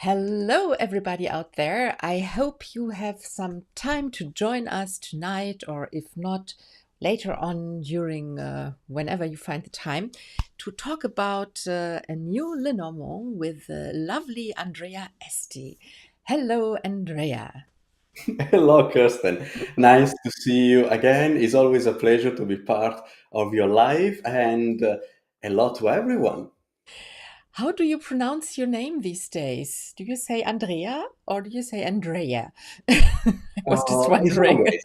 Hello, everybody out there. I hope you have some time to join us tonight, or if not, later on during whenever you find the time, to talk about a new Lenormand with the lovely Andrea Aste. Hello, Andrea. Hello, Kirsten. Nice to see you again. It's always a pleasure to be part of your life and hello to everyone. How do you pronounce your name these days? Do you say Andrea or do you say Andrea? I was just It's wondering. always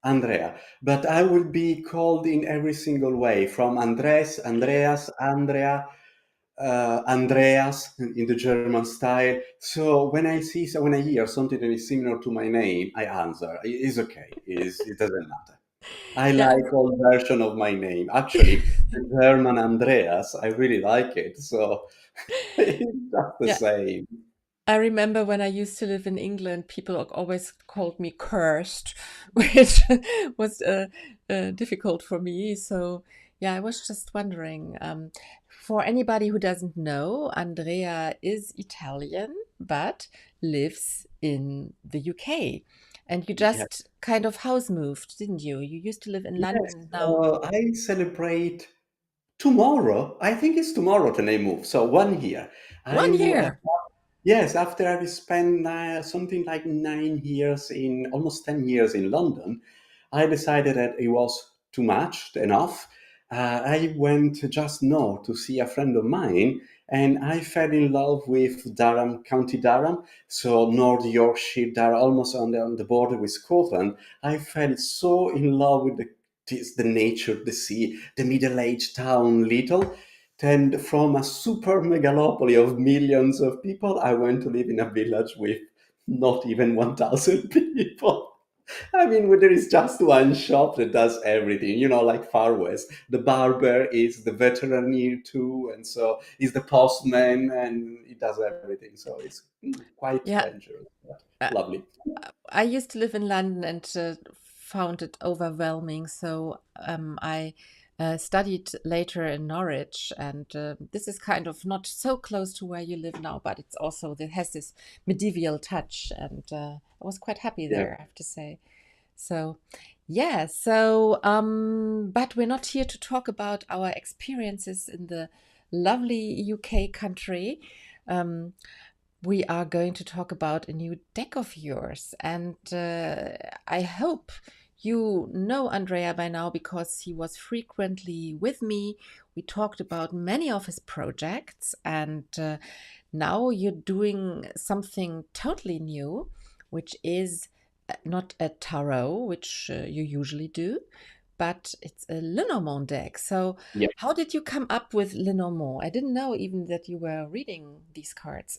Andrea. But I will be called in every single way from Andres, Andreas, Andrea, Andreas in the German style. So when I hear something that is similar to my name, I answer. It's okay. It doesn't matter. I Yeah. like all version of my name. Actually, the German Andreas, I really like it. So it's just the Yeah. same. I remember when I used to live in England, people always called me cursed, which was difficult for me. So, yeah, I was just wondering. For anybody who doesn't know, Andrea is Italian but lives in the UK. And you Yeah. just kind of house moved, didn't you? You used to live in Yes. London now. I celebrate tomorrow. I think it's tomorrow that I move. So 1 year. I One w- year. yes, after I've spent something like 9 years almost 10 years in London, I decided that it was too much, enough. I went just now to see a friend of mine, and I fell in love with Durham, County Durham, so North Yorkshire, Durham, almost on the border with Scotland. I fell so in love with the nature, the sea, the middle-aged town, little. And from a super megalopoly of millions of people, I went to live in a village with not even 1,000 people. I mean, there is just one shop that does everything, like Far West. The barber is the veterinarian too, and so he's the postman, and he does everything. So it's quite Yeah. dangerous, but Uh, lovely. I used to live in London and found it overwhelming. So I studied later in Norwich, and this is kind of not so close to where you live now, but it's also it has this medieval touch, and I was quite happy Yeah. there, I have to say. So, yeah. So, but we're not here to talk about our experiences in the lovely UK country. Um, we are going to talk about a new deck of yours. And I hope you know Andrea by now because he was frequently with me. We talked about many of his projects, and now you're doing something totally new, which is not a tarot, which you usually do, but it's a Lenormand deck. So, Yeah. how did you come up with Lenormand? I didn't know even that you were reading these cards.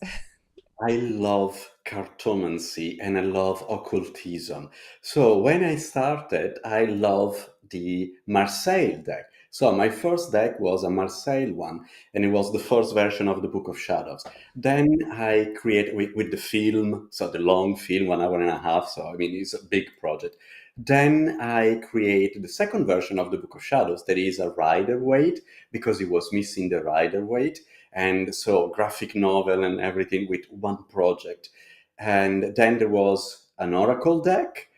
I love cartomancy and I love occultism. So when I started, I love the Marseille deck. So my first deck was a Marseille one, and it was the first version of the Book of Shadows. Then I created with the film, so the long film, 1 hour and a half. So I mean, it's a big project. Then I created the second version of the Book of Shadows, that is a Rider Waite, because it was missing the Rider Waite, and so graphic novel and everything with one project. And then there was an oracle deck,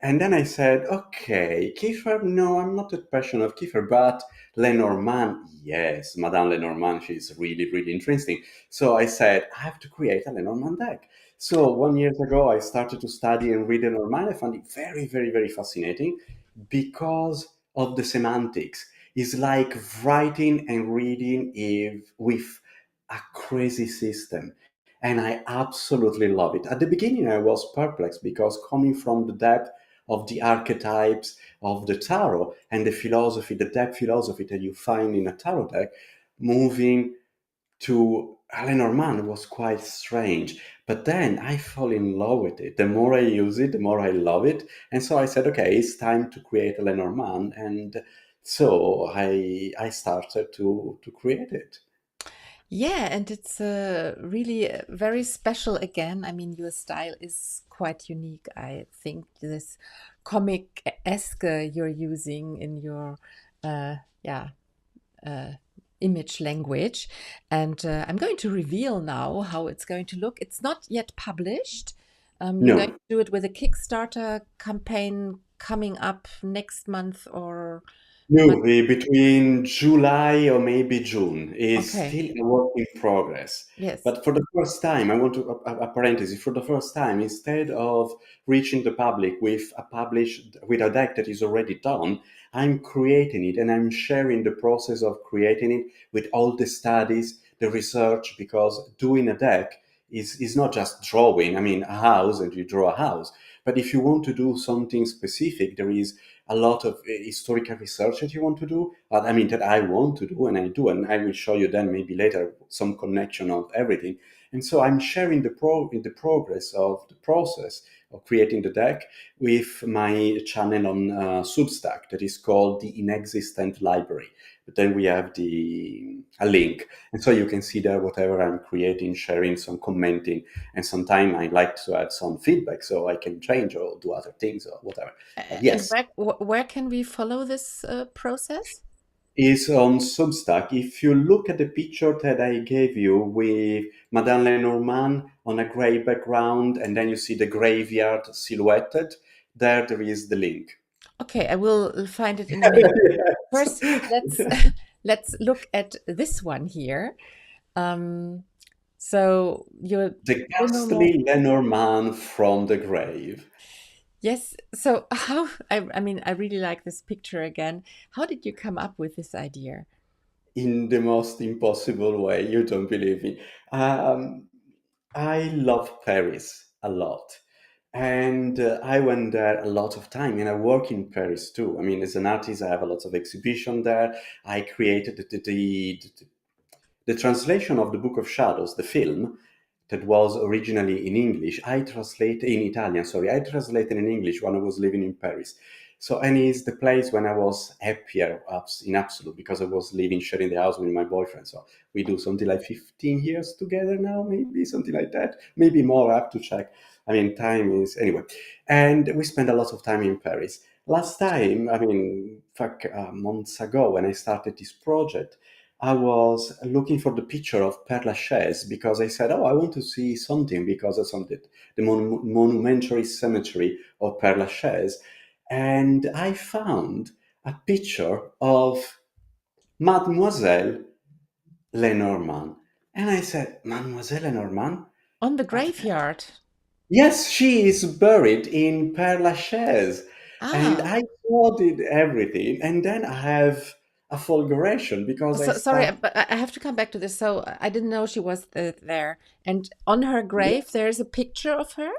and then I said, okay, Kiefer, no, I'm not a passion of Kiefer, but Lenormand, yes, Madame Lenormand, she's really, really interesting. So I said, I have to create a Lenormand deck. So 1 year ago, I started to study and read Lenormand. I found it very, very, very fascinating because of the semantics. It's like writing and reading with a crazy system. And I absolutely love it. At the beginning, I was perplexed because coming from the depth of the archetypes of the tarot and the philosophy, the depth philosophy that you find in a tarot deck, moving to Lenormand was quite strange. But then I fall in love with it. The more I use it, the more I love it. And so I said, okay, it's time to create a Lenormand. And so I started to create it. Yeah, and it's really very special again. I mean, your style is quite unique. I think this comic-esque you're using in your, yeah, uh, image language. And I'm going to reveal now how it's going to look. It's not yet published. You're going to No. do it with a Kickstarter campaign coming up next month or month. No, between July or maybe June is Okay. still a work in progress. Yes. But for the first time, I want to a parenthesis. For the first time, instead of reaching the public with a published with a deck that is already done, I'm creating it and I'm sharing the process of creating it with all the studies, the research. Because doing a deck is not just drawing. I mean, a house and you draw a house. But if you want to do something specific, there is a lot of historical research that you want to do. I mean, that I want to do, and I do, and I will show you then maybe later some connection of everything. And so I'm sharing the progress of the process of creating the deck with my channel on Substack that is called the Inexistent Library. But then we have a link, and so you can see there whatever I'm creating, sharing, some commenting, and sometimes I like to add some feedback so I can change or do other things or whatever. But And yes, where can we follow this process? is on Substack. If you look at the picture that I gave you with Madame Lenormand on a gray background, and then you see the graveyard silhouetted, there is the link. Okay, I will find it in a minute. First, let's Yes. let's look at this one here. Um, so your The Lenormand. ghastly Lenormand from the grave. Yes. So how, I mean, I really like this picture again. How did you come up with this idea? In the most impossible way. You don't believe me. Um, I love Paris a lot. And I went there a lot of time, and I work in Paris too. I mean, as an artist, I have a lot of exhibition there. I created the translation of the Book of Shadows, the film, that was originally in English. I translated in Italian, sorry. I translated in English when I was living in Paris. So, and it's the place when I was happier in absolute because I was living, sharing the house with my boyfriend. So we do something like 15 years together now, maybe something like that. Maybe more, I have to check. I mean, time is, anyway. And we spent a lot of time in Paris. Last time, I mean, months ago when I started this project, I was looking for the picture of Père Lachaise because I said, "Oh, I want to see something because of something, the monumentary cemetery of Père Lachaise," and I found a picture of Mademoiselle Lenormand, and I said, "Mademoiselle Lenormand? On the But graveyard. yes, she is buried in Père Lachaise," and Ah, I thought it everything, and then I have a fulguration because I so sorry, start. but I have to come back to this. So I didn't know she was there. And on her grave, there is a picture of her.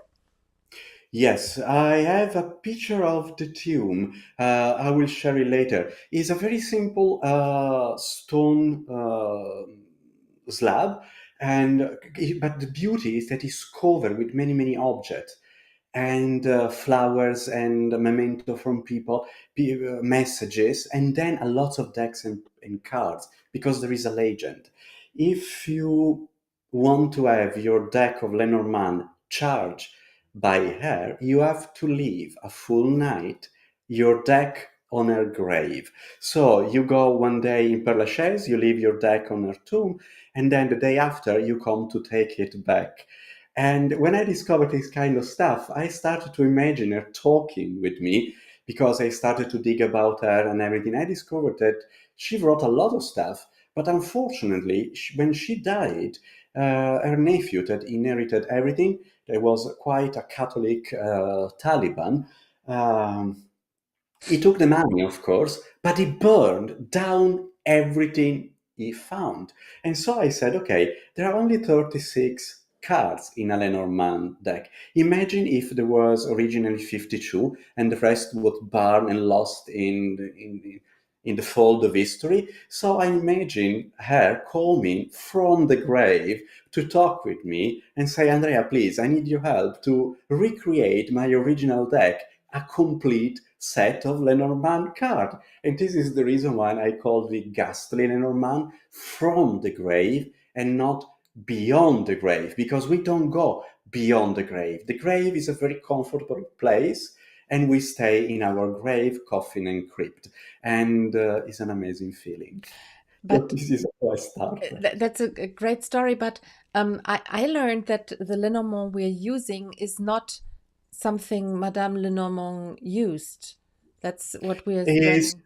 Yes, I have a picture of the tomb. I will share it later. It's a very simple stone slab, and but the beauty is that it's covered with many many objects and flowers and a memento from people, messages, and then a lot of decks and cards because there is a legend. If you want to have your deck of Lenormand charged by her, you have to leave a full night your deck on her grave. So you go one day in Père Lachaise, you leave your deck on her tomb, and then the day after you come to take it back. And when I discovered this kind of stuff, I started to imagine her talking with me because I started to dig about her and everything. I discovered that she wrote a lot of stuff, but unfortunately, when she died, her nephew that inherited everything, there was quite a Catholic Taliban. Um, he took the money, of course, but he burned down everything he found. And so I said, okay, there are only 36 cards in a Lenormand deck. Imagine if there was originally 52 and the rest was burned and lost in the fold of history. So I imagine her coming from the grave to talk with me and say, Andrea, please, I need your help to recreate my original deck, a complete set of Lenormand cards. And this is the reason why I call it Gastly Lenormand, from the grave and not beyond the grave, because we don't go beyond the grave. The grave is a very comfortable place, and we stay in our grave, coffin, and crypt. And it's an amazing feeling. So But this is how I started. that's a great story. But I learned that the Lenormand we're using is not something Madame Lenormand used. That's what we're is learning.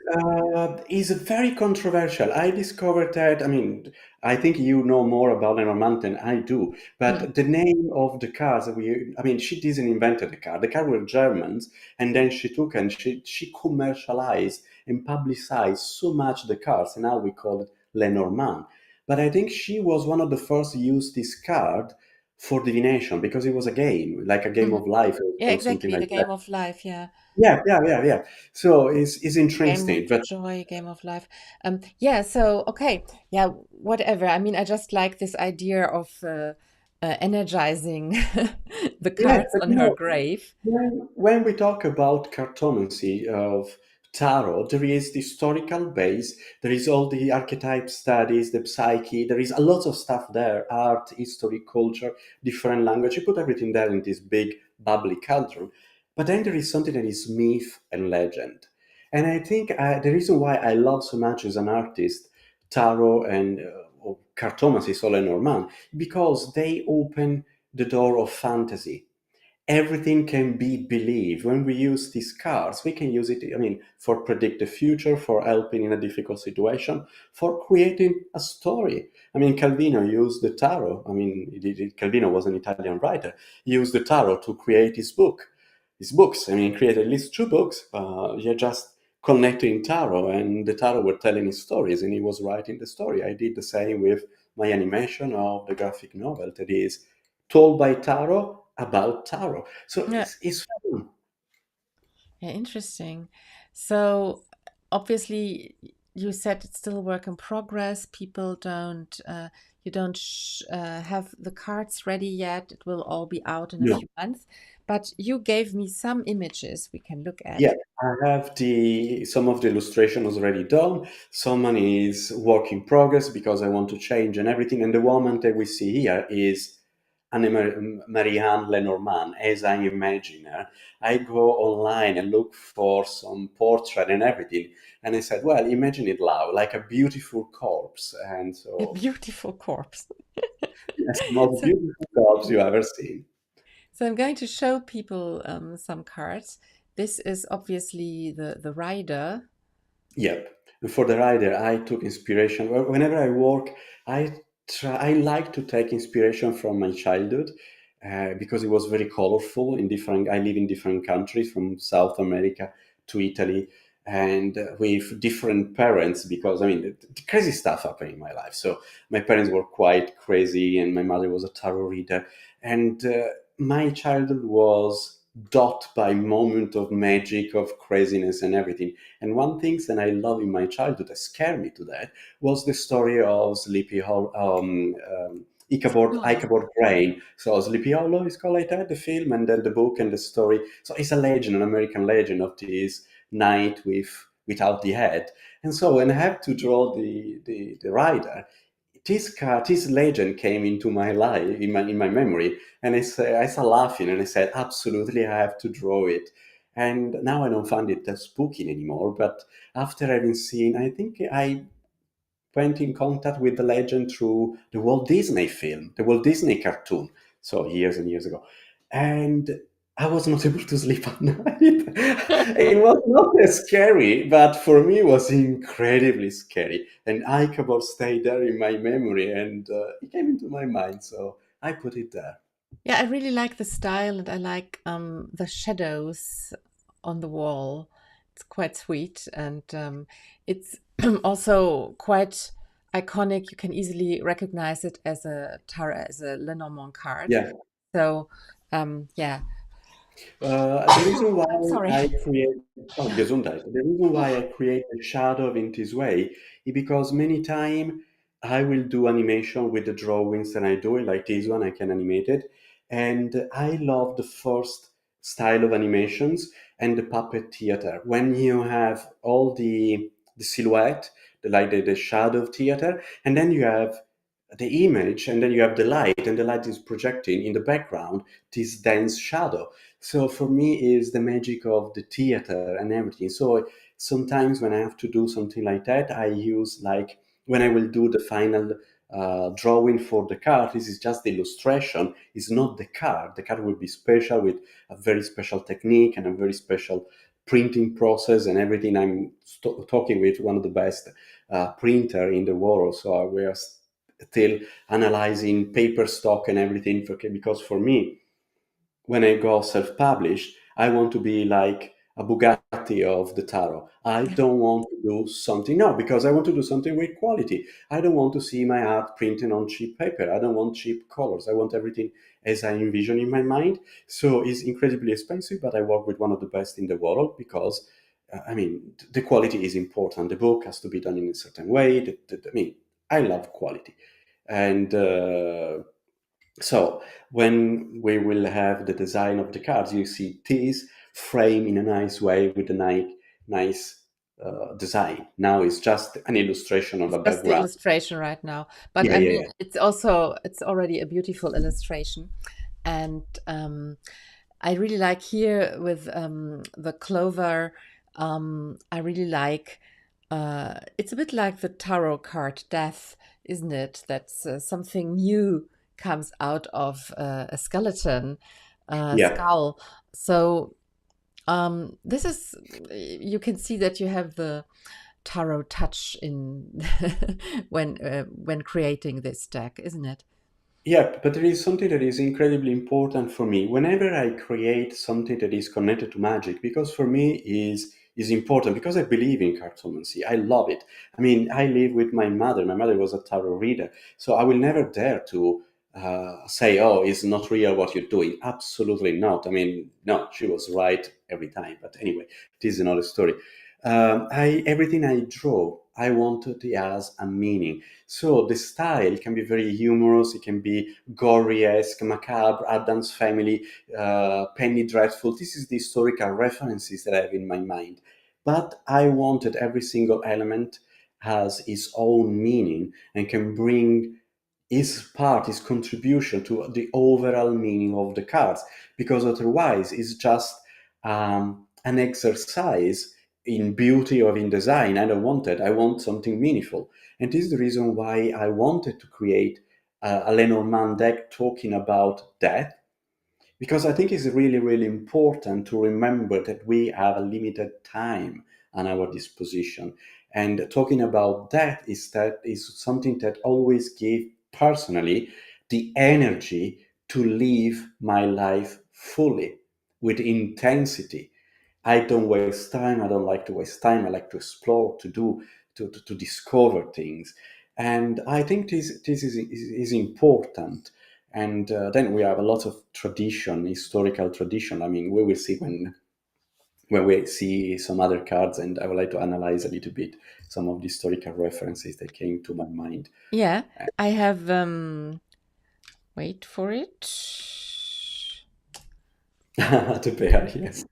is very controversial. I discovered that. I mean, I think you know more about Lenormand than I do. Hmm. But the name of the cars we, I mean, she didn't invent the car. The car were Germans, and then she took and she commercialized and publicized so much the cars, and now we call it Lenormand. But I think she was one of the first to use this card for divination because it was a game, like a game Hmm. of life Yeah, or something exactly. like The that. game of life. Yeah. Yeah, yeah, yeah, yeah. So it's Game of interesting, but joy, game of life. Yeah, so okay, yeah, whatever. I mean, I just like this idea of energizing the yes, cards but on her grave. when we talk about cartomancy of tarot, there is the historical base, there is all the archetype studies, the psyche, there is a lot of stuff there, art, history, culture, different language. You put everything there in this big bubbly cauldron. But then there is something that is myth and legend. And I think the reason why I love so much as an artist tarot and or cartomancy, Sol and Norman, because they open the door of fantasy. Everything can be believed. When we use these cards, we can use it, I mean, for predict the future, for helping in a difficult situation, for creating a story. I mean, Calvino used the tarot. I mean, Calvino was an Italian writer. He used the tarot to create his books. I mean, he created at least two books. He just connecting tarot, and the tarot were telling his stories, and he was writing the story. I did the same with my animation of the graphic novel that is told by tarot about tarot. So Yeah, it's fun. yeah, interesting. So obviously, you said it's still a work in progress. People don't, you don't have the cards ready yet. It will all be out in a No. few months. But you gave me some images we can look Yeah, at. I have the some of the illustrations already done. Some is work in progress because I want to change and everything. And the woman that we see here is Marianne Lenormand, as I imagine her. I go online and look for some portrait and everything, and I said, "Well, imagine it now, like a beautiful corpse." And A so, beautiful corpse. yes, the most So, beautiful corpse you ever seen. so I'm going to show people some cards. This is obviously the rider. Yep. And for the rider, I took inspiration. Whenever I work, I like to take inspiration from my childhood because it was very colorful in different. I live in different countries, from South America to Italy, and with different parents. Because I mean, the crazy stuff happened in my life. So my parents were quite crazy, and my mother was a tarot reader, and my childhood was dot by moment of magic, of craziness, and everything. And one thing that I love in my childhood that scared me to that was the story of Hollow. Ichabod Crane. So Sleepy Hollow is called like that, the film, and then the book and the story. So it's a legend, an American legend of this knight without the head. And so when I had to draw the rider, this legend came into my life, in my memory, and I started laughing, and I said, "Absolutely, I have to draw it." And now I don't find it that spooky anymore. But after having seen, I think I went in contact with the legend through the Walt Disney film, the Walt Disney cartoon, so years and years ago. And I was not able to sleep at night. It was not as scary, but for me it was incredibly scary. And Ichabod stayed there in my memory, and it came into my mind, so I put it there. Yeah, I really like the style and I like the shadows on the wall. It's quite sweet and it's also quite iconic. You can easily recognize it as a tarot, as a Lenormand card. Yeah. So yeah. The reason why Sorry. I create Gesundheit. The reason why I create a shadow in this way is because many time I will do animation with the drawings and I do it like this one. I can animate it, and I love the first style of animations and the puppet theater when you have all the silhouette, the shadow theater, and then you have the image, and then you have the light, and the light is projecting in the background this dense shadow. So for me is the magic of the theater and everything. So sometimes when I have to do something like that, I use like when I will do the final drawing for the card, this is just the illustration, it's not the card. The card will be special with a very special technique and a very special printing process and everything. I'm talking with one of the best printer in the world, so we are still analyzing paper stock and everything. Because for me, when I go self-published, I want to be like a Bugatti of the tarot. I don't want to do something no, because I want to do something with quality. I don't want to see my art printed on cheap paper. I don't want cheap colors. I want everything as I envision in my mind. So it's incredibly expensive, but I work with one of the best in the world because, I mean, the quality is important. The book has to be done in a certain way. I mean, I love quality, and so when we will have the design of the cards, you see this frame in a nice way with a nice design. Now it's just an illustration on It's the just the background. illustration right now. But Yeah, I yeah, mean, yeah. it's already a beautiful illustration. And I really like here with the clover. I really like. It's a bit like the tarot card death, isn't it? That's something new comes out of a skeleton, Yeah. skull. So this is, you can see that you have the tarot touch in when creating this deck, isn't it? Yeah, but there is something that is incredibly important for me. Whenever I create something that is connected to magic, because for me is important because I believe in cartomancy. I love it. I mean, I live with my mother. My mother was a tarot reader, so I will never dare to say, "Oh, it's not real what you're doing." Absolutely not. I mean, no, she was right every time. But anyway, this is another story. I everything I draw, I wanted it has a meaning. So the style can be very humorous, it can be gory-esque, macabre, Addams Family, Penny Dreadful. This is the historical references that I have in my mind. But I wanted every single element has its own meaning and can bring his contribution to the overall meaning of the cards, because otherwise it's just an exercise in beauty or in design. I don't want it. I want something meaningful. And this is the reason why I wanted to create a Lenormand deck talking about death, because I think it's really, really important to remember that we have a limited time at our disposition. And talking about that is something that always give personally the energy to live my life fully with intensity. I don't waste time. I don't like to waste time. I like to explore, to do, to discover things. And I think this is important. And then we have a lot of tradition, historical tradition. I mean, we will see when we see some other cards, and I would like to analyze a little bit some of the historical references that came to my mind. Yeah, I have wait for it. The bear, yes.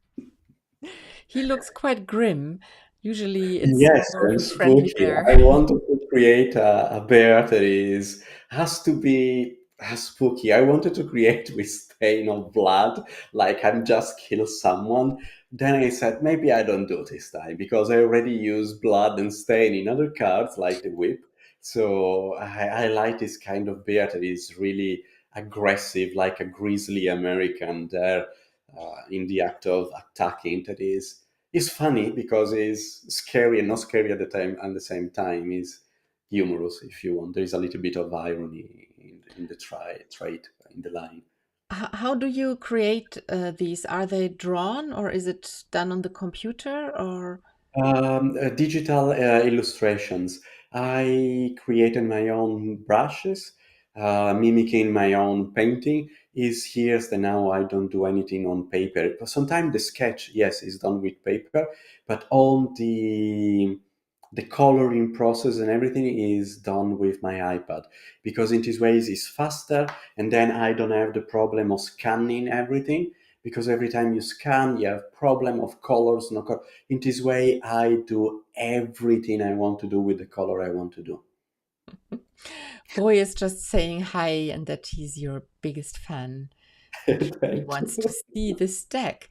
He looks quite grim. Usually it's Yes, more of and a friendly spooky. bear. I wanted to create a bear that is has to be spooky. I wanted to create with stain of blood, like I'm just kill someone. Then I said maybe I don't do this time because I already used blood and stain in other cards like the whip. So I like this kind of bear that is really aggressive, like a grizzly American there in the act of attacking. That is funny because it's scary and not scary at the same time. Is humorous if you want. There is a little bit of irony in the trait in the line. How do you create these? Are they drawn or is it done on the computer or? Digital illustrations. I created my own brushes, mimicking my own painting. Is years that now I don't do anything on paper. But sometimes the sketch, yes, is done with paper, but all the coloring process and everything is done with my iPad, because in this ways it's faster, and then I don't have the problem of scanning everything, because every time you scan you have problem of colors, no color. In this way, I do everything I want to do with the color I want to do. Boy is just saying hi and that he's your biggest fan. He Thank wants to you. see this deck.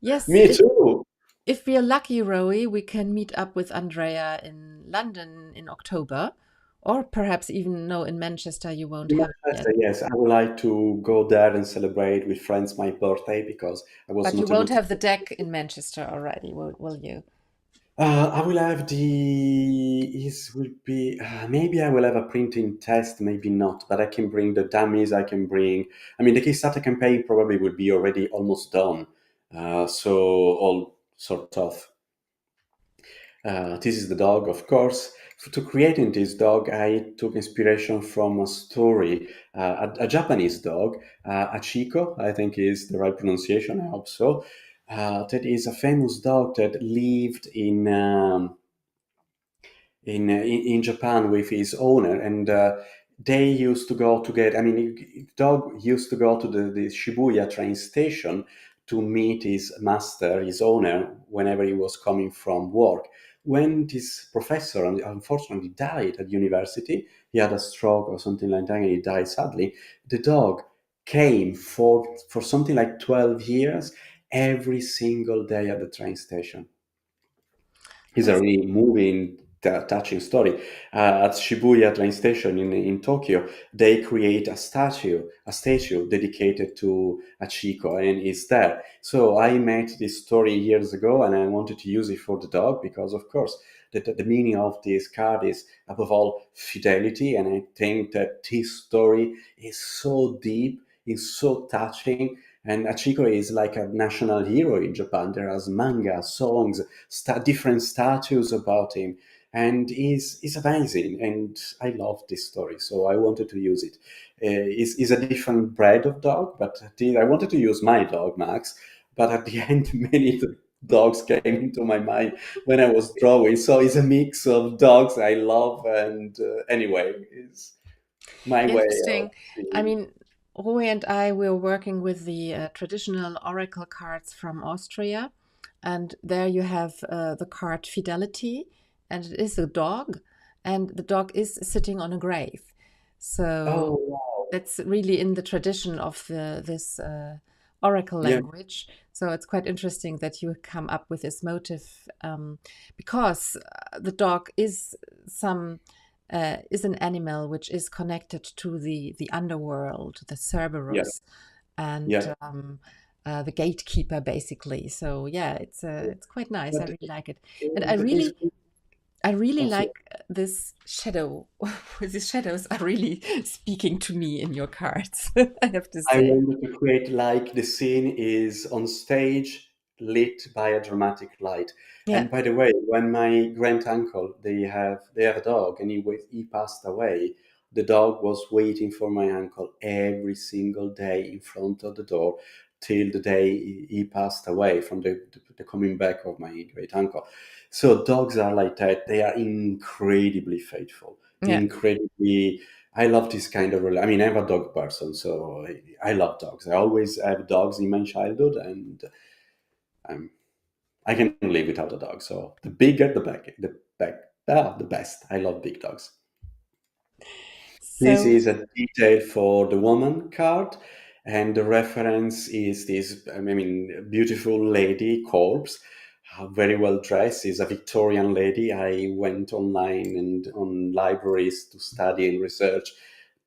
Yes, Me too. if we are lucky, Rowie, we can meet up with Andrea in London in October. Or perhaps even no, in Manchester you won't In have it yet. Manchester, yes, I would like to go there and celebrate with friends my birthday because I was But you not able won't to. have the deck in Manchester already, will you? I will have the. Is will be maybe I will have a printing test, maybe not. But I can bring the dummies. I can bring. I mean, the Kickstarter campaign probably will be already almost done. So all sort of. This is the dog, of course. To creating this dog, I took inspiration from a story, a Japanese dog, Achiko, I think is the right pronunciation. I hope so. That is a famous dog that lived in Japan with his owner, and they used to go to get. I mean, the dog used to go to the Shibuya train station to meet his master, his owner, whenever he was coming from work. When this professor unfortunately died at university, he had a stroke or something like that, and he died sadly. The dog came for something like 12 years every single day at the train station. It's a That's really moving, touching story. At Shibuya train station in Tokyo, they create a statue dedicated to Achiko, and it's there. So I met this story years ago, and I wanted to use it for the dog because, of course, the meaning of this card is above all fidelity, and I think that this story is so deep, is so touching. And Achiko is like a national hero in Japan. There are manga, songs, different statues about him, and he's amazing. And I love this story, so I wanted to use it. Is a different breed of dog, but I wanted to use my dog Max, but at the end, many dogs came into my mind when I was drawing. So it's a mix of dogs I love, and anyway, it's my way of interesting. I seeing. mean, Roy and I were working with the traditional oracle cards from Austria, and there you have the card Fidelity, and it is a dog, and the dog is sitting on a grave. So Oh wow! that's really in the tradition of this oracle Yeah, language. So it's quite interesting that you come up with this motive, because the dog is an animal which is connected to the underworld, the yeah, Cerberus, and yeah. the gatekeeper, basically. So yeah, it's quite nice. I But really like it, and this. I really Also, like this shadow. These shadows are really speaking to me in your cards. I have to I say. wanted to create like the scene is on stage lit by a dramatic light. Yeah, And by the way, when my grand uncle they have a dog and he passed away, the dog was waiting for my uncle every single day in front of the door till the day he passed away from the coming back of my great uncle. So dogs are like that. They are incredibly faithful, yeah. incredibly. I love this kind of. I mean, I'm a dog person, so I love dogs. I always have dogs in my childhood, and um, I can live without a dog. So the bigger, the best. I love big dogs. This So is a detail for the woman card, and the reference is this. I mean, beautiful lady corpse, very well dressed. Is a Victorian lady. I went online and on libraries to study and research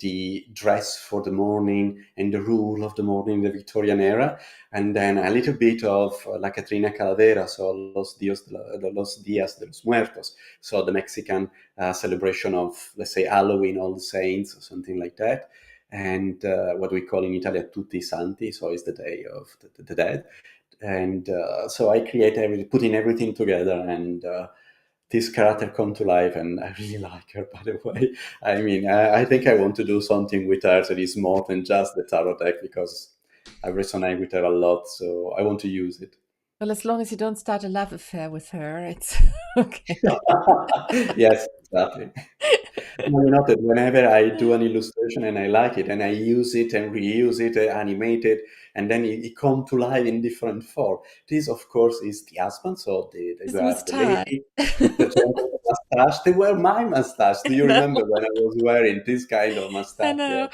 the dress for the morning and the rule of the morning in the Victorian era, and then a little bit of La Catrina Calavera, so Los Días de los Muertos, so the Mexican celebration of, let's say, Halloween, All the Saints, or something like that. And what we call in Italy Tutti Santi, so it's the day of the dead. And so I putting everything together, and this character come to life, and I really like her. By the way, I mean, I think I want to do something with her that is more than just the tarot deck because I resonate with her a lot. So I want to use it. well, as long as you don't start a love affair with her, it's okay. Yes, exactly. No, you know that whenever I do an illustration and I like it, and I use it and reuse it, animate it, and then it come to life in different form. This, of course, is the husband. So It's you a have the moustache. lady, the gentleman mustache. They were my mustache. Do you No, remember when I was wearing this kind of I mustache? Yeah. know.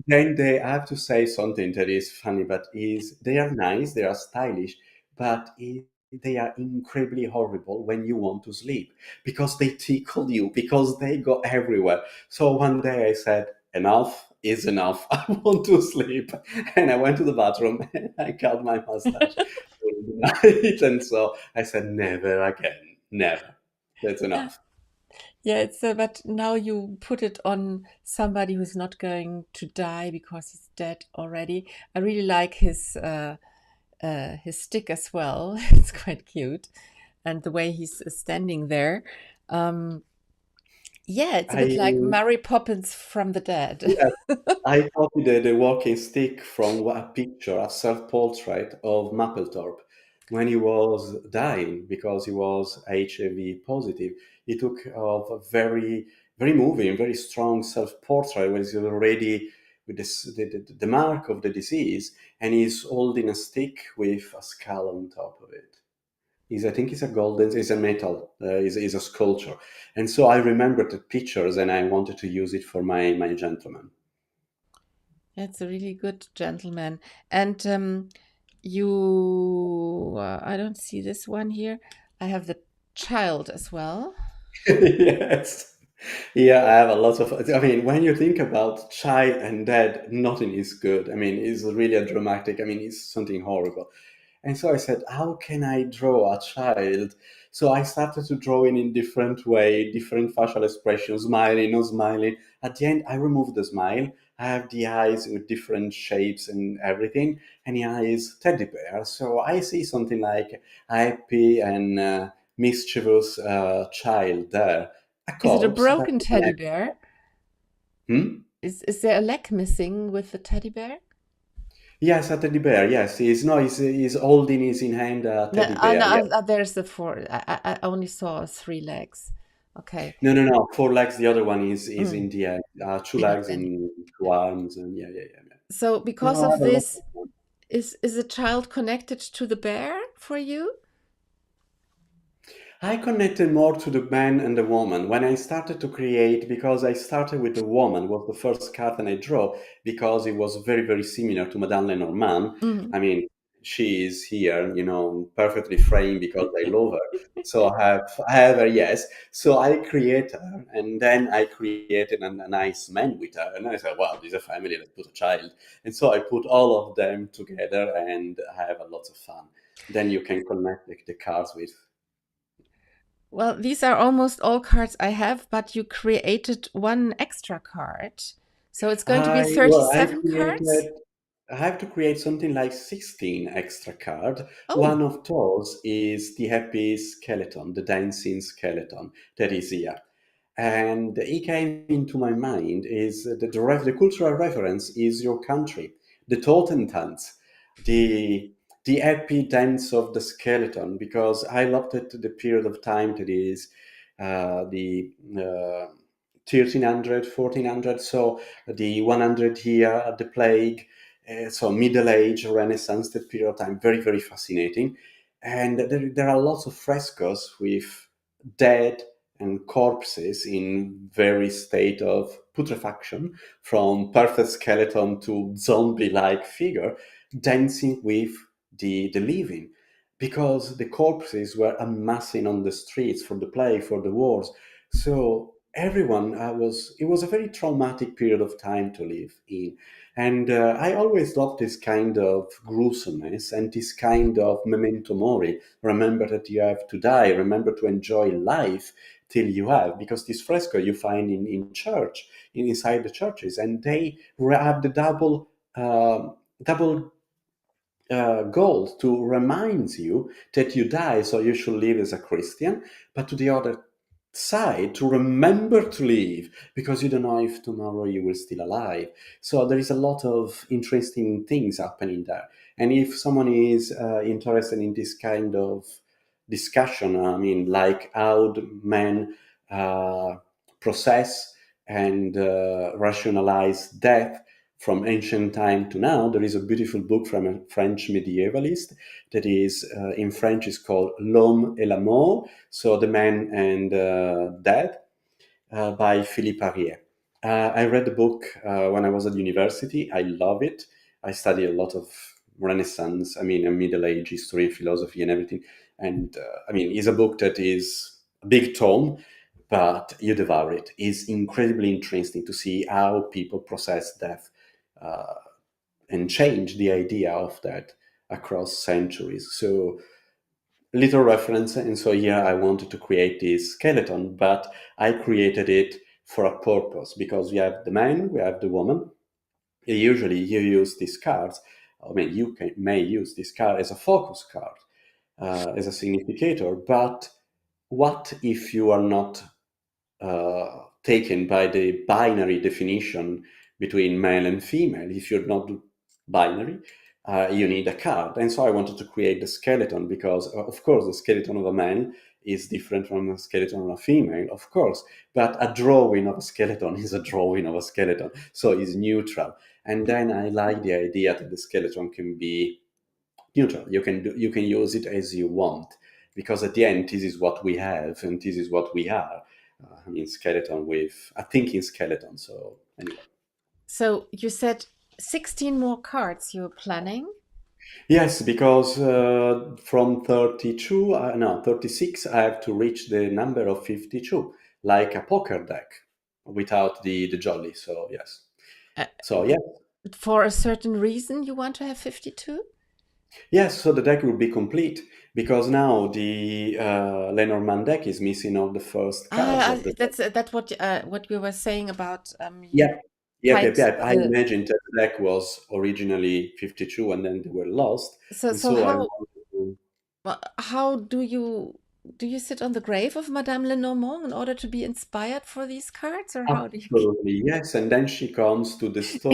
Then they I have to say something that is funny, but is they are nice, they are stylish, but they are incredibly horrible when you want to sleep, because they tickle you, because they go everywhere. So one day I said, enough is enough. I want to sleep. And I went to the bathroom and I cut my mustache for the night. And so I said, never again. Never. That's enough. Yeah, but now you put it on somebody who's not going to die because he's dead already. I really like his stick as well. It's quite cute, and the way he's standing there. Um, yeah, it's a bit I like Mary Poppins from the dead. Yeah, I copied the walking stick from a picture, a self-portrait of Mapplethorpe when he was dying because he was HIV positive. He took of a very, very moving, very strong self-portrait where he's already with the mark of the disease, and he's holding a stick with a skull on top of it. I think it's a golden, it's a metal, is a sculpture. And so I remembered the pictures and I wanted to use it for my gentleman. It's a really good gentleman. And you, I don't see this one here. I have the child as well. Yes. Yeah, I have a lot of. I mean, when you think about child and dead, nothing is good. I mean, it's really a dramatic. I mean, it's something horrible. And so I said, how can I draw a child? So I started to draw in different way, different facial expressions, smiling, not smiling. At the end, I removed the smile. I have the eyes with different shapes and everything, and the eyes teddy bear. So I see something like a happy and mischievous child there, a Is it a corpse, but broken with an teddy happy. bear? Hmm? Is there a leg missing with the teddy bear? Yes, a teddy bear. Yes, he's no, he's holding his in hand a No, teddy bear. no, Yes. there's the four. I only saw three legs. Okay. No, no, no. Four legs. The other one is Mm. in the end. Two In, legs in. and two arms, and yeah, yeah, yeah, yeah. So because No, I of have a lot this, of fun. is a child connected to the bear for you? I connected more to the man and the woman when I started to create, because I started with the woman was the first card and I draw because it was very, very similar to Madame Lenormand. Mm. I mean, she is here, perfectly framed because I love her. So I have her, yes. So I create her, and then I created a nice man with her, and I said, "Wow, this is a family. Let's put a child." And so I put all of them together, and I have a lot of fun. Then you can connect the cards with. Well, these are almost all cards I have, but you created one extra card. So it's going to be I 37 cards? created. I have to create something like 16 extra card. Oh, One of those is the happy skeleton, the dancing skeleton that is here. And it came into my mind is the cultural reference is your country, the Totentanz, the the happy dance of the skeleton, because I loved it the period of time that is the 1300, 1400, so the 100 year, the plague, so Middle Age, Renaissance, that period of time, very, very fascinating. And there are lots of frescoes with dead and corpses in very state of putrefaction, from perfect skeleton to zombie-like figure, dancing with the living, because the corpses were amassing on the streets for the plague, for the wars. So everyone was it was a very traumatic period of time to live in, and I always loved this kind of gruesomeness and this kind of memento mori. Remember that you have to die. Remember to enjoy life till you have, because this fresco you find in church, inside the churches, and they have the double goal to remind you that you die, so you should live as a Christian, but to the other side, to remember to live, because you don't know if tomorrow you will still alive. So there is a lot of interesting things happening there. And if someone is interested in this kind of discussion, I mean, like how the men uh, process and rationalize death from ancient time to now, there is a beautiful book from a French medievalist that is in French is called L'Homme et la Mort, so the man and death, by Philippe Arié. I read the book when I was at university. I love it. I study a lot of Renaissance, I mean, a Middle Age history and philosophy and everything. And I mean, it's a book that is a big tome, but you devour it. It's incredibly interesting to see how people process death uh, and change the idea of that across centuries. So, little reference. And so, here I wanted to create this skeleton, but I created it for a purpose because we have the man, we have the woman. Usually, you use these cards. I mean, may use this card as a focus card, as a significator. But what if you are not taken by the binary definition between male and female? If you're not binary, you need a card. And so I wanted to create the skeleton because, of course, the skeleton of a man is different from the skeleton of a female, of course. But a drawing of a skeleton is a drawing of a skeleton, so it's neutral. And then I like the idea that the skeleton can be neutral. You can use it as you want, because at the end, this is what we have and this is what we are. I mean, skeleton with a thinking skeleton. So anyway, So you said 16 more cards you're planning. yes, because from 32, no, 36, I have to reach the number of 52, like a poker deck without the jolly. So yes. Uh, So yeah. for a certain reason, you want to have 52? Yes, so the deck will be complete because now the Lenormand deck is missing all the first cards of the deck. That's what we were saying about you Yep, yep, yep, typed yep. I the. imagined that the deck was originally 52 and then they were lost. So And so so I how wanted to, how do you sit on the grave of Madame Lenormand in order to be inspired for these cards, or how do you? absolutely, yes. And then she comes to disturb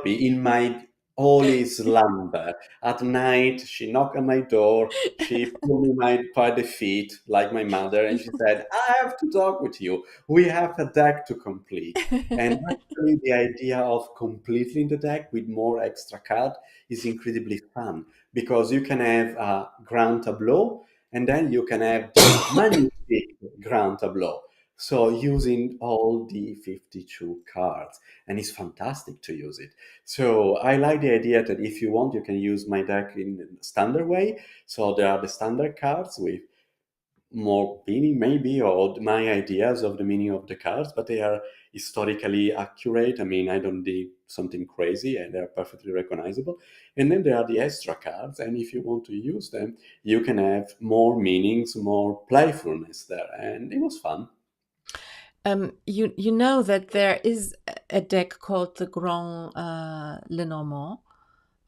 me in my holy slumber. At night, she knocked on my door. She pulled me by the feet, like my mother, and she said, I have to talk with you. We have a deck to complete. And actually, the idea of completing the deck with more extra card is incredibly fun because you can have a grand tableau and then you can have the magnifique grand tableau. So, using all the 52 cards, and it's fantastic to use it. So I like the idea that if you want, you can use my deck in the standard way. So there are the standard cards with more meaning, maybe, or my ideas of the meaning of the cards, but they are historically accurate. I mean, I don't do something crazy, and they're perfectly recognizable. And then there are the extra cards, and if you want to use them, you can have more meanings, more playfulness there, and it was fun. You know that there is a deck called the Grand Lenormand.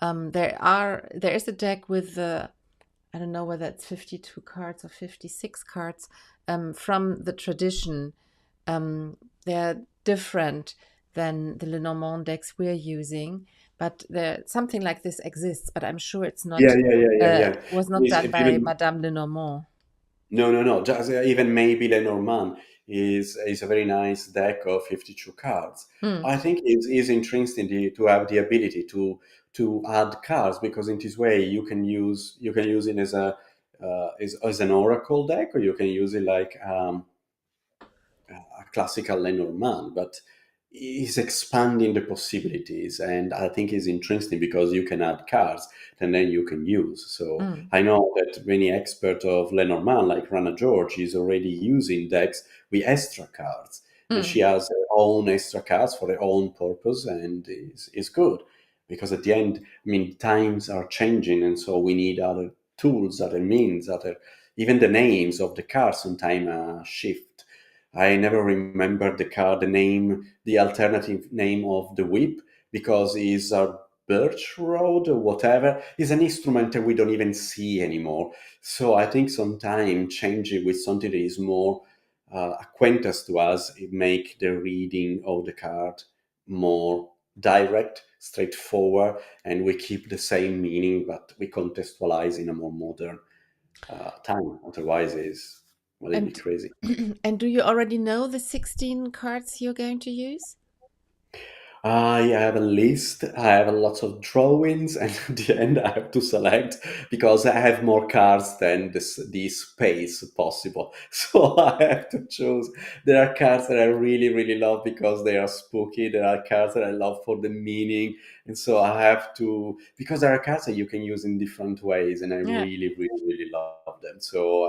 There is a deck with I don't know whether it's 52 cards or 56 cards from the tradition. They're different than the Lenormand decks we're using, but something like this exists. But I'm sure it's Yeah, not yeah, yeah, yeah, yeah. was not It's done by even Madame Lenormand. No, no, no. Just even maybe Lenormand is a very nice deck of 52 cards. Mm, I think it's interesting to have the ability to add cards because in this way you can use it as as an oracle deck, or you can use it like a classical Lenormand, but is expanding the possibilities, and I think it's interesting because you can add cards and then you can use. So mm, I know that many experts of Lenormand, like Rana George, is already using decks with extra cards, and she mm. has her own extra cards for her own purpose, and is good because at the end, I mean, times are changing, and so we need other tools, other means, other even the names of the cards sometimes shift. I never remember the name, the alternative name of the whip because it's a birch rod or whatever. It's an instrument that we don't even see anymore. So I think sometimes changing with something that is more acquaintance to us, it make the reading of the card more direct, straightforward, and we keep the same meaning, but we contextualize in a more modern time. Otherwise, it's a little bit And crazy. and do you already know the 16 cards you're going to use? I have a list. I have a lot of drawings, and at the end, I have to select because I have more cards than the space possible. So I have to choose. There are cards that I really, really love because they are spooky. There are cards that I love for the meaning, and so I have to, because there are cards that you can use in different ways, and I Yeah, really, really, really love them. So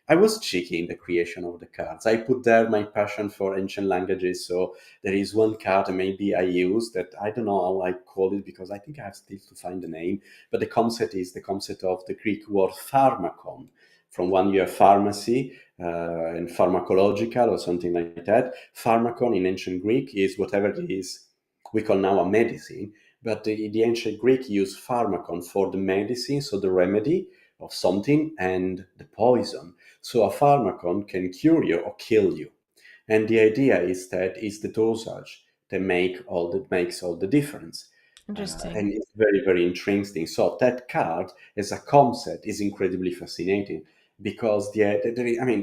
I was cheeky in the creation of the cards. I put there my passion for ancient languages. So there is one card maybe I use that I don't know how I call it because I think I have still to find the name. But the concept is the concept of the Greek word pharmakon. From one you have pharmacy and pharmacological or something like that. Pharmakon in ancient Greek is whatever it is we call now a medicine. But the ancient Greek used pharmakon for the medicine, so the remedy of something, and the poison. So a pharmacon can cure you or kill you. And the idea is that it's the dosage that makes all the difference. interesting. And it's very, very interesting. So that card as a concept is incredibly fascinating because I mean,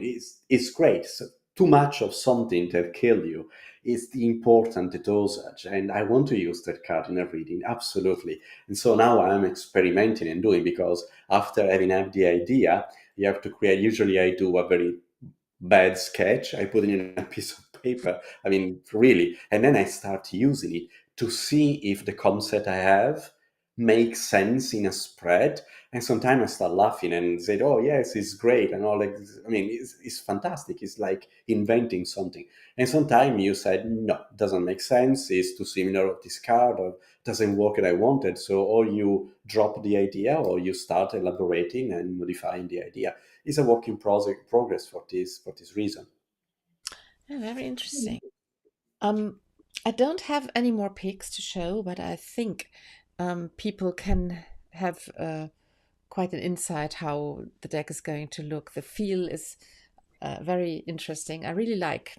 it's great. So too much of something that kill you is the important dosage. And I want to use that card in a reading, absolutely. And so now I'm experimenting and doing because after having had the idea, you have to create. Usually, I do a very bad sketch. I put it in a piece of paper. I mean, really. And then I start using it to see if the concept I have makes sense in a spread. And sometimes I start laughing and say, oh, yes, it's great. And all like, I mean, it's fantastic. It's like inventing something. And sometimes you said, no, it doesn't make sense. It's too similar of this card or doesn't work as I wanted. So, or you drop the idea or you start elaborating and modifying the idea. It's a work in progress for this reason. Yeah, very interesting. Um, I don't have any more pics to show, but I think people can have quite an insight how the deck is going to look. The feel is very interesting. I really like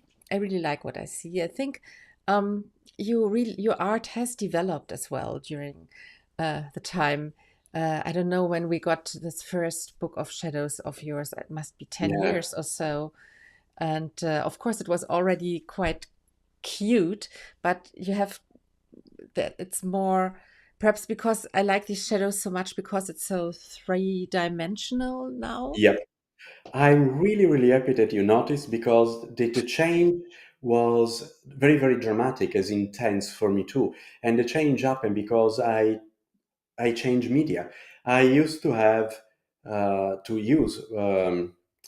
what I see. I think um, your art has developed as well during the time. I don't know when we got this first book of shadows of yours. It must be 10 Yeah. years or so. And of course, it was already quite cute, but you have that it's more perhaps because I like these shadows so much because it's so three-dimensional now. Yep. I'm really, really happy that you noticed because the change was very, very dramatic, as intense for me too. And the change happened because I changed media. I used to have to use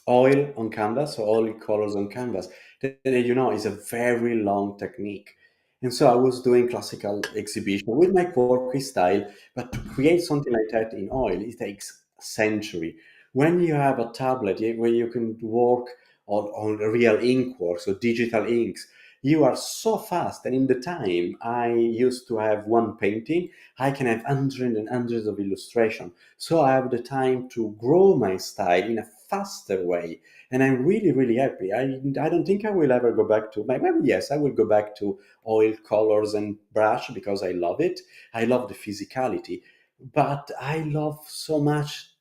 oil on canvas, or oil colors on canvas. Is a very long technique. And so I was doing classical exhibition with my quirky style, but to create something like that in oil, it takes a century. When you have a tablet where you can work on real ink works or digital inks, you are so fast. And in the time I used to have one painting, I can have hundreds and hundreds of illustrations. So I have the time to grow my style in a faster way. And I'm really, really happy. I don't think I will ever go back to, maybe yes, I will go back to oil colors and brush because I love it. I love the physicality. But I love so much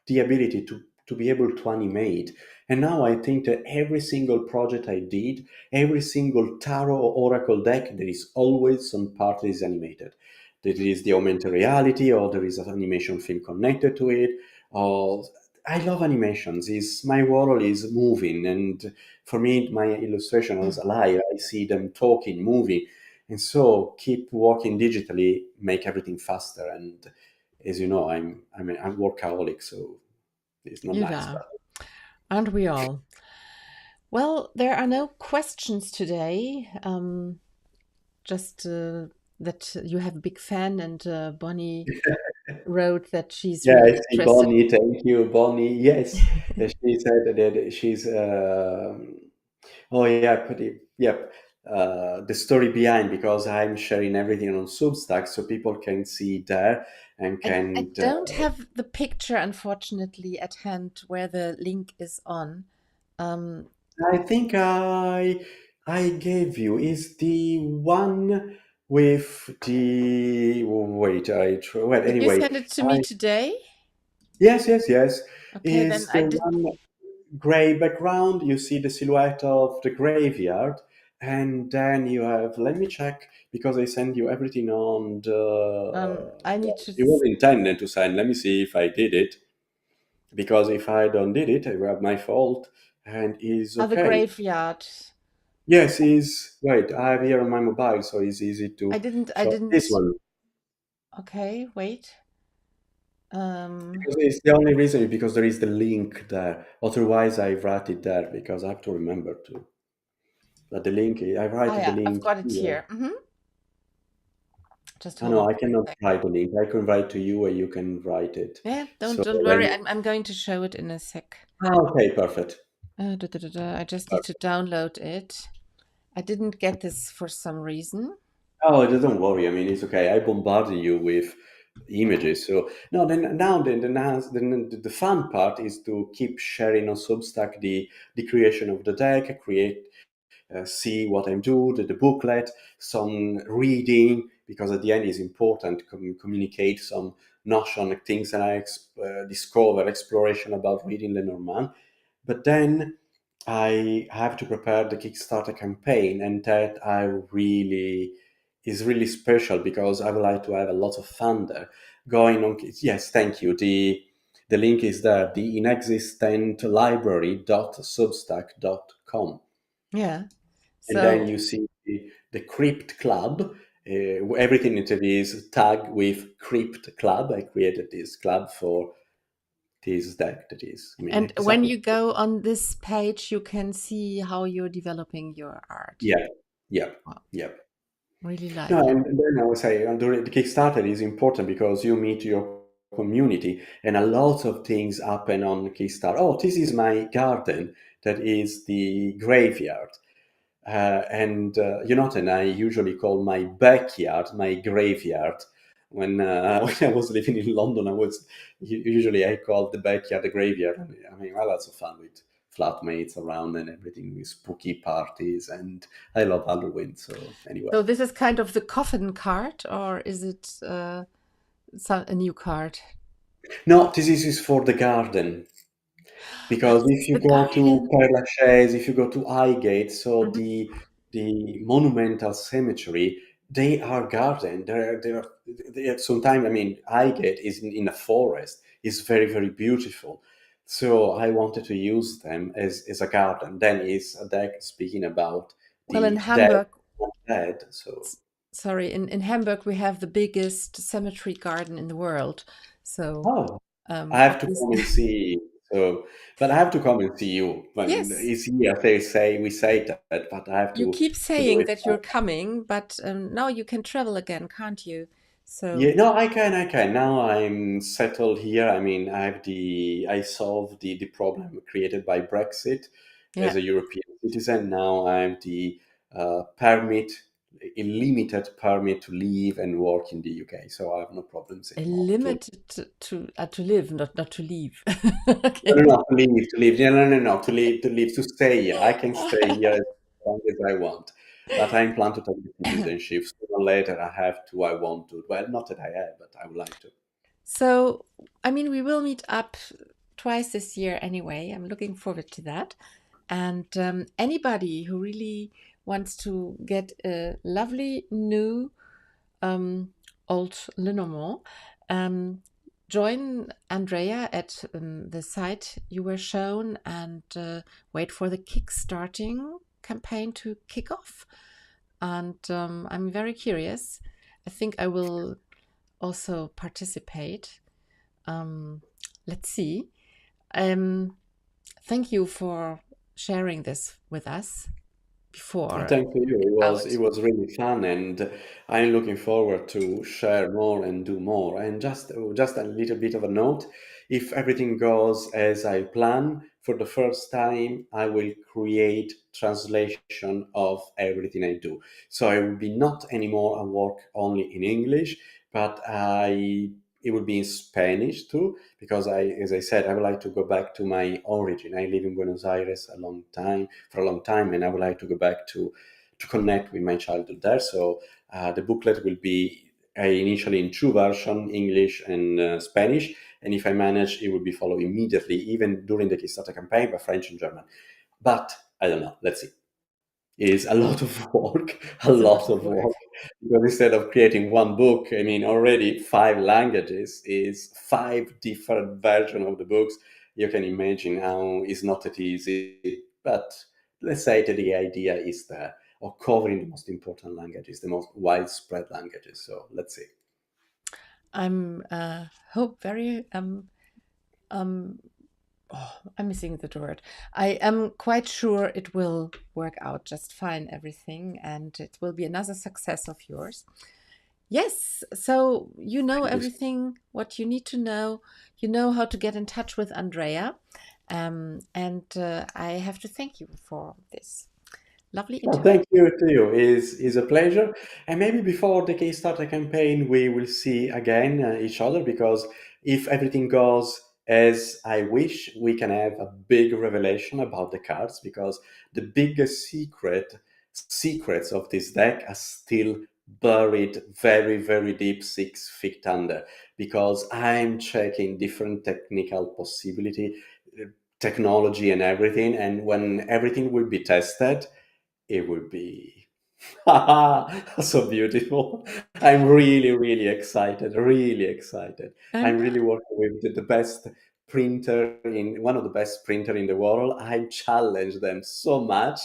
the ability to be able to animate. And now I think that every single project I did, every single tarot or oracle deck, there is always some part that is animated. That it is the augmented reality, or there is an animation film connected to it. Or I love animations. Is my world is moving, and for me, my illustration is alive. I see them talking, moving, and so keep working digitally, make everything faster. And as you know, I'm workaholic, so it's not You nice, are, but aren't we all? Well, there are no questions today. Just that you have a big fan, and Bonnie wrote that she's yeah, really I see interested. Bonnie. Thank you, Bonnie. Yes, she said that she's. Oh yeah, pretty. Yep. The story behind, because I'm sharing everything on Substack, so people can see there and I can. don't have the picture, unfortunately, at hand where the link is on. Um, I think I gave you is the one with the wait. Well, did you anyway, send it to me I today? yes, Okay, then is I the did. one gray background. You see the silhouette of the graveyard, And then you have, let me check, because I send you everything on I need to it was intended to send. Let me see if I did it, because if I don't did it, it was my fault, and is the okay. graveyard. Yes, is, wait, I have here on my mobile, so it's easy I to, didn't. I so this didn't. one, Okay, wait. because it's the only reason is because there is the link there. Otherwise, I write it there because I have to remember to. But the link, I write Ah, the yeah, I've link got it here. here. Just I hold know on I for a cannot sec. write the link. I can write to you, and you can write it. Yeah, So don't worry. when, I'm going to show it in a sec. okay, perfect. I just need to download it. I didn't get this for some reason. Oh, don't worry. I mean, it's okay. I bombarded you with images. So no, then now the fun part is to keep sharing on Substack the creation of the deck, create, see what I'm doing, the booklet, some reading, because at the end it's important to communicate some notion of things that I discover, exploration about reading Lenormand. But then I have to prepare the Kickstarter campaign, and that I really is really special because I would like to have a lot of fun there. Going on, yes, thank you. The link is there, the inexistentlibrary.substack.com. Yeah. And then So, you see the Crypt Club. Everything it is tagged with Crypt Club. I created this club for this deck that is, I mean, and when exactly. you go on this page, you can see how you're developing your art. Yeah, yeah, Wow, yeah. really No, like it. and then I would say the Kickstarter is important because you meet your community, and a lot of things happen on Kickstarter. Oh, this is my garden. That is the graveyard. And Jonathan, I usually call my backyard my graveyard. When when I was living in London, usually I called the backyard the graveyard. I mean, well, lots of fun with flatmates around and everything, with spooky parties, and I love Halloween. So anyway, So this is kind of the coffin card, or is it a new card? no, this is for the garden. Ah, Because this if is you the go to garden. Père Lachaise, if you go to Highgate, so Mhm. the monumental cemetery, they are garden. They're sometimes. I mean, Highgate is in a forest. It's very beautiful. So I wanted to use them as a garden. Then is a deck speaking about Well, in the dead, Hamburg, not dead. So sorry, in Hamburg we have the biggest cemetery garden in the world. So, oh, I have to this, come and see. So, but I have to come and see you. When yes, it's here, they say we say that, but I have you keep to do saying it. that you're coming, but now you can travel again, can't you? So, Yeah, no, I can. Now I'm settled here. I mean, I solved the problem created by Brexit as yeah, a European citizen. Now I have the permit, a permit to live and work in the UK. So I have no problems a anymore to. limited to live, not to leave. No, Okay. no, no, to leave, to leave. No, to leave, to stay here. I can stay here as long as I want. But I'm planning to take the citizenship. Sooner or later, I have to, I want to. Well, not that I have, but I would like to. So, I mean, we will meet up twice this year anyway. I'm looking forward to that. And anybody who really wants to get a lovely new um, old Lenormand, um, join Andrea at the site you were shown and wait for the kickstarting campaign to kick off. And I'm very curious. I think I will also participate. Um, let's see. Um, Thank you for sharing this with us before Thank you. It out. was really fun, and I'm looking forward to share more and do more. And just a little bit of a note: if everything goes as I plan, for the first time, I will create translation of everything I do. So I will be not anymore a work only in English, but I it will be in Spanish too, because as I said, I would like to go back to my origin. I live in Buenos Aires for a long time, and I would like to go back to connect with my childhood there. So the booklet will be initially in two versions, English and Spanish, and if I manage, it will be followed immediately, even during the Kickstarter campaign, by French and German. But I don't know. Let's see. is a lot of work, a It's a lot lot of of work. work. Because instead of creating one book, I mean, already 5 languages is 5 different versions of the books. You can imagine how it's not that easy. But let's say that the idea is there of covering the most important languages, the most widespread languages. So let's see. I'm hope very um oh, I'm missing the word. I am quite sure it will work out just fine, everything, and it will be another success of yours. Yes, so you know Thank you. everything what you need to know. You know how to get in touch with Andrea. And I have to thank you for this lovely Well, interview. thank you to you. Is a pleasure. And maybe before the Kickstarter campaign, we will see again each other because if everything goes as I wish, we can have a big revelation about the cards because the biggest secrets of this deck are still buried very, very deep, 6 feet under. Because I'm checking different technical possibility, technology, and everything. And when everything will be tested it would be so beautiful. I'm really, really excited, really excited. I'm And really working with the best printer in one of the best printer in the world. I challenge them so much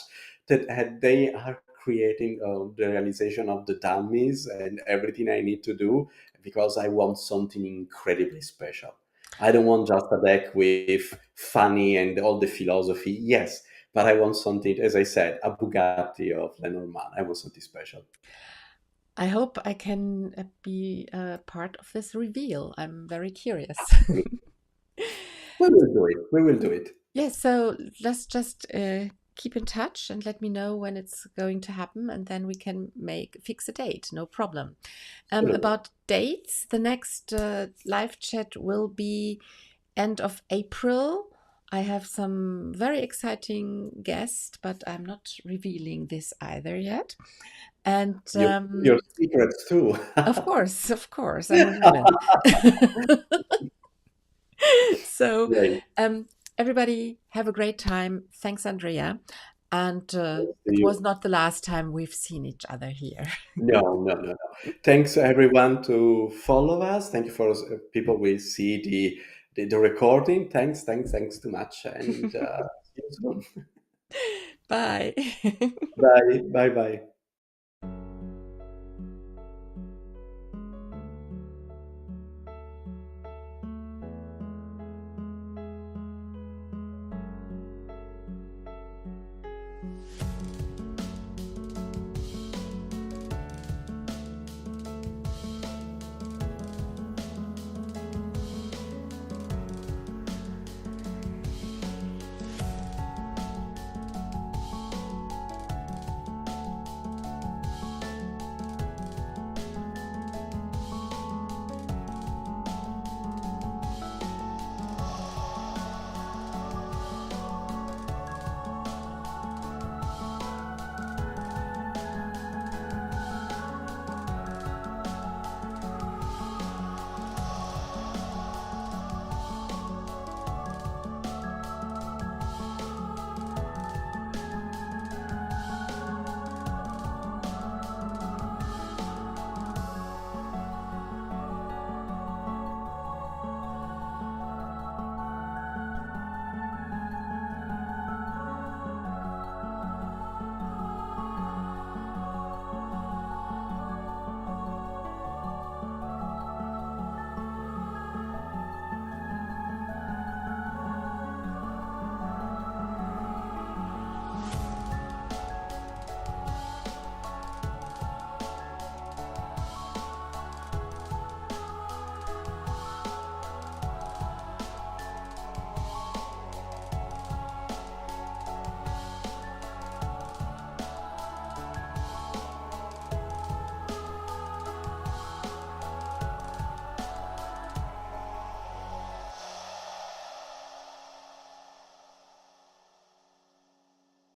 that they are creating the realization of the dummies and everything I need to do because I want something incredibly special. I don't want just a deck with funny and all the philosophy. Yes, but I want something, as I said, a Bugatti of Lenormand. I want something special. I hope I can be a part of this reveal. I'm very curious. We will do it. We will do it. Yes, so let's just keep in touch and let me know when it's going to happen, and then we can make fix a date. No problem. Absolutely. About dates, the next live chat will be end of April. I have some very exciting guests, but I'm not revealing this either yet. And Your secrets too. of course, I'm a woman. So, Great. um, everybody, have a great time. Thanks, Andrea. And Thanks to it was you. not the last time we've seen each other here. No, no, no, no. Thanks everyone to follow us. Thank you for people will see the recording. Thanks too much, and see you soon. Bye. Bye, bye, bye.